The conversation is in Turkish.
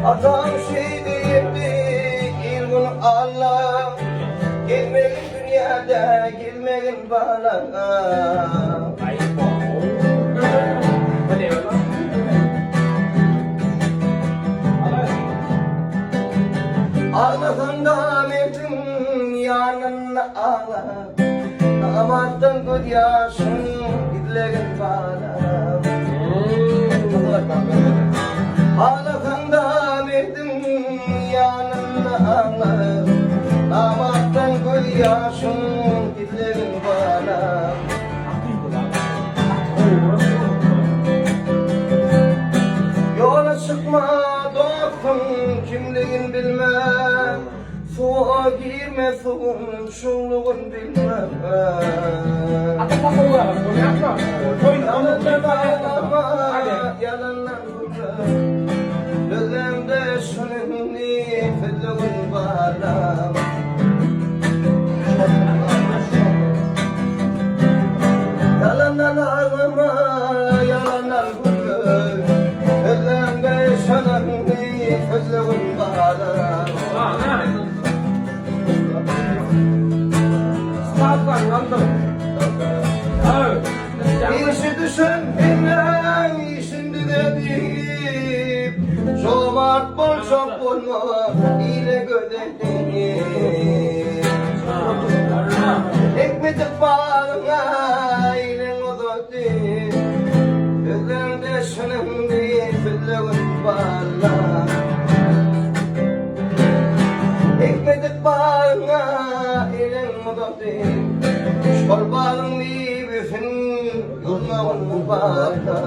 Atam şehidiydi ilgun Allah, gelmeyin dünyada gelmeyin bana. Ağlasında mevdim yanına ağla, damattan göz yaşın gidlerin bana. Ağlasında mevdim yanına ağla, damattan göz yaşın gidlerin bana. Yola çıkma dostum, kimliğin bilmem, suğa girme suğun şunluğun bilmem. Yalanlar burada, gözümde şunun nefetliğin bana. Yalanlar ağlama, yalanlar burada, gözümde şunun nefetliğin bana. İşi düşen hemen şimdi dedim, şomart bol çok olma ile gödelim. Ekmedik bağına ile odadım, gözümde şunun nefetliğin bana. Ekmedik bağına ile odadım, şorbalın libisin yolun bana.